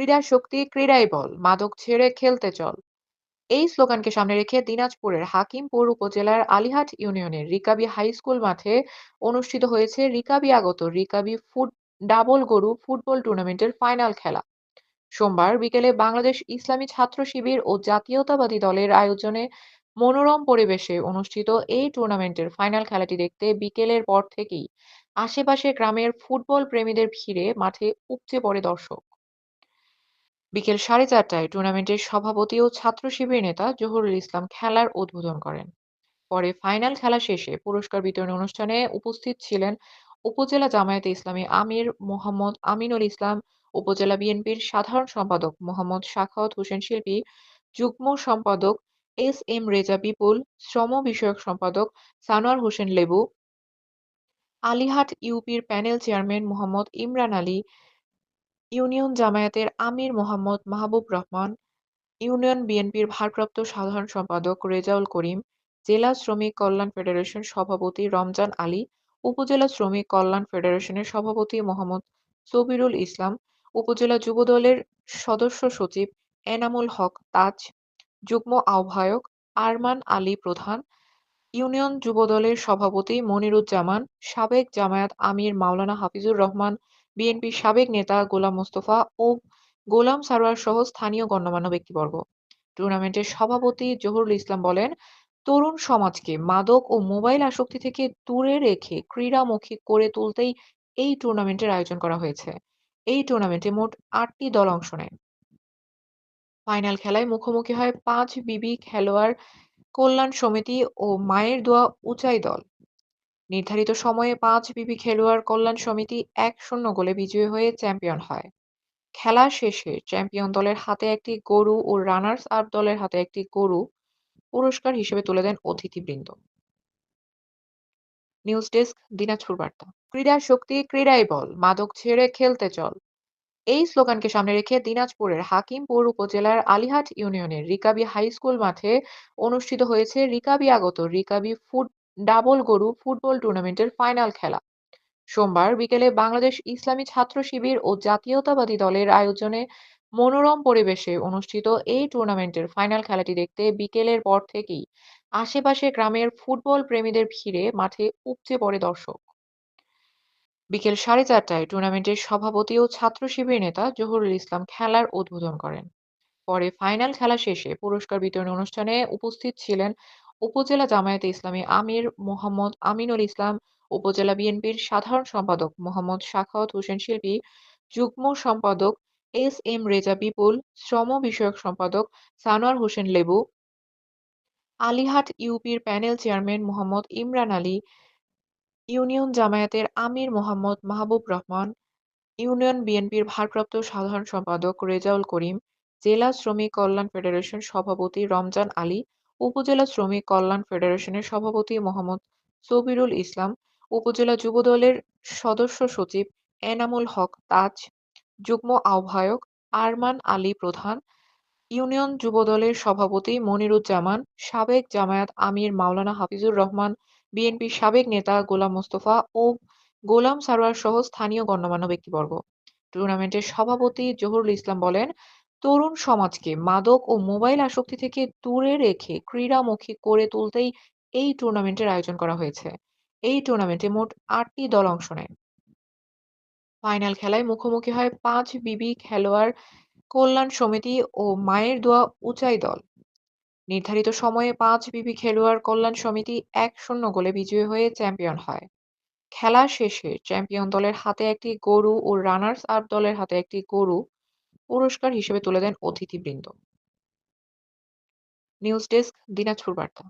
ক্রীড়া শক্তি, ক্রীড়াই বল, মাদক ছেড়ে খেলতে চল। এই স্লোগানকে সামনে রেখে দিনাজপুরের হাকিমপুর উপজেলার আলিহাট ইউনিয়নের রিকাবি হাই স্কুল মাঠে অনুষ্ঠিত হয়েছে রিকাবি আগত রিকাবি ডাবল গরু ফুটবল টুর্নামেন্টের ফাইনাল খেলা। সোমবার বিকেলে বাংলাদেশ ইসলামী ছাত্র শিবির ও জাতীয়তাবাদী দলের আয়োজনে মনোরম পরিবেশে অনুষ্ঠিত এই টুর্নামেন্টের ফাইনাল খেলাটি দেখতে বিকেলের পর থেকেই আশেপাশের গ্রামের ফুটবল প্রেমীদের ভিড়ে মাঠে উপচে পড়ে দর্শক। বিকেল 4:30টায় টুর্নামেন্টের সভাপতি ও ছাত্র শিবির নেতা জহুরুল ইসলাম খেলার উদ্বোধন করেন। পরে ফাইনাল খেলা শেষে পুরস্কার বিতরণী অনুষ্ঠানে উপস্থিত ছিলেন উপজেলা জামায়াতে ইসলামী আমির মোহাম্মদ আমিনুল ইসলাম, উপজেলা বিএনপির সাধারণ সম্পাদক মোহাম্মদ সাখাওয়াত হোসেন শিল্পী, যুগ্ম সম্পাদক এস রেজা বিপুল, শ্রম বিষয়ক সম্পাদক সানোয়ার হোসেন লেবু, আলিহাট ইউপির panel chairman Mohammad Imran Ali, union জামায়াতের আমির মোহাম্মদ মাহবুব রহমান, ইউনিয়ন বিএনপির ভারপ্রাপ্ত সাধারণ সম্পাদক রেজাউল করিম, জেলা শ্রমিক কল্যাণ ফেডারেশন সভাপতি রমজান আলী, উপজেলা শ্রমিক কল্যাণ ফেডারেশনের সভাপতি মোহাম্মদ সবিরুল ইসলাম, উপজেলা যুবদলের সদস্য সচিব এনামুল হক তাজ, যুগ্ম আহ্বায়ক আরমান আলী প্রধান, ইউনিয়ন যুবদলের সভাপতি মনিরুজ্জামান, সাবেক জামায়াত আমির মাওলানা হাফিজুর রহমান, বিএনপির সাবেক নেতা গোলাম মোস্তফা ও গোলাম সারোয়ার সহ স্থানীয় গণ্যমান্য ব্যক্তিবর্গ। টুর্নামেন্টের সভাপতি জহুরুল ইসলাম বলেন, তরুণ সমাজকে মাদক ও মোবাইল আসক্তি থেকে দূরে রেখে ক্রীড়ামুখী করে তুলতেই এই টুর্নামেন্টের আয়োজন করা হয়েছে। এই টুর্নামেন্টে মোট ৮টি দল অংশ নেয়। ফাইনাল খেলায় মুখোমুখি হয় ৫ বিবি খেলোয়াড় কল্যাণ সমিতি ও মায়ের দোয়া উচাই দল। নির্ধারিত সময়ে ৫ বিবি খেলোয়াড় কল্যাণ সমিতি ১-০ গোলে বিজয়ী হয়ে চ্যাম্পিয়ন হয়। খেলা শেষে চ্যাম্পিয়ন দলের হাতে একটি গরু ও রানার্স আপ দলের হাতে একটি গরু পুরস্কার হিসেবে তুলে দেন অতিথিবৃন্দ। নিউজ ডেস্ক, দিনাজপুর বার্তা। ক্রীড়া শক্তি, ক্রীড়াই বল, মাদক ছেড়ে খেলতে চল। এই স্লোগানকে সামনে রেখে দিনাজপুরের হাকিমপুর উপজেলার আলিহাট ইউনিয়নের রিকাবি হাই স্কুল মাঠে অনুষ্ঠিত হয়েছে রিকাবি আগত রিকাবি ডাবল গরু ফুটবল টুর্নামেন্টের ফাইনাল খেলা। সোমবার বিকেলে বাংলাদেশ ইসলামী ছাত্র শিবির ও জাতীয়তাবাদী দলের আয়োজনে মনোরম পরিবেশে অনুষ্ঠিত এই টুর্নামেন্টের ফাইনাল খেলাটি দেখতে বিকেলের পর থেকেই আশেপাশের গ্রামের ফুটবল প্রেমীদের ভিড়ে মাঠে উপচে পড়ে দর্শক। বিকেল 4:30টায় টুর্নামেন্টের সভাপতি ও ছাত্র শিবির নেতা জহুরুল ইসলাম খেলার উদ্বোধন করেন। পরে ফাইনাল খেলা শেষে পুরস্কার বিতরণী অনুষ্ঠানে উপস্থিত ছিলেন উপজেলা জামায়াতে ইসলামী আমির মোহাম্মদ আমিনুল ইসলাম, উপজেলা বিএনপির সাধারণ সম্পাদক মোহাম্মদ সাখাওয়াত হোসেন শিল্পী, যুগ্ম সম্পাদক রেজা বিপুল, শ্রম বিষয়ক সম্পাদক সানোয়ার হোসেন লেবু, আলিহাট ইউপির panel chairman Mohammad Imran Ali, union জামায়াতের আমির মোহাম্মদ মাহবুব রহমান, ইউনিয়ন বিএনপির ভারপ্রাপ্ত সাধারণ সম্পাদক রেজাউল করিম, জেলা শ্রমিক কল্যাণ ফেডারেশন সভাপতি রমজান আলী, উপজেলা শ্রমিক কল্যাণ ফেডারেশনের সভাপতি মোহাম্মদ সবিরুল ইসলাম, উপজেলা যুবদলের সদস্য সচিব এনামুল হক তাজ, যুগ্ম আহ্বায়ক আরমান আলী প্রধান, ইউনিয়ন যুবদলের সভাপতি মনিরুজ্জামান, সাবেক জামায়াত আমির মাওলানা হাফিজুর রহমান, বিএনপির সাবেক নেতা গোলাম মোস্তফা ও গোলাম সারোয়ার সহ স্থানীয় গণ্যমান্য ব্যক্তিবর্গ। টুর্নামেন্টের সভাপতি জহুরুল ইসলাম বলেন, তরুণ সমাজকে মাদক ও মোবাইল আসক্তি থেকে দূরে রেখে ক্রীড়ামুখী করে তুলতেই এই টুর্নামেন্টের আয়োজন করা হয়েছে। এই টুর্নামেন্টে মোট ৮টি দল অংশ নেয়। ফাইনাল খেলায় মুখোমুখি হয় ৫ বিবি খেলোয়াড় কল্যাণ সমিতি ও মায়ের দোয়া উচাই দল। নির্ধারিত সময়ে ৫ বিবি খেলোয়াড় কল্যাণ সমিতি ১-০ গোলে বিজয়ী হয়ে চ্যাম্পিয়ন হয়। খেলা শেষে চ্যাম্পিয়ন দলের হাতে একটি গরু ও রানার্স আপ দলের হাতে একটি গরু পুরস্কার হিসেবে তুলে দেন অতিথিবৃন্দ। নিউজ ডেস্ক, দিনাজপুর বার্তা।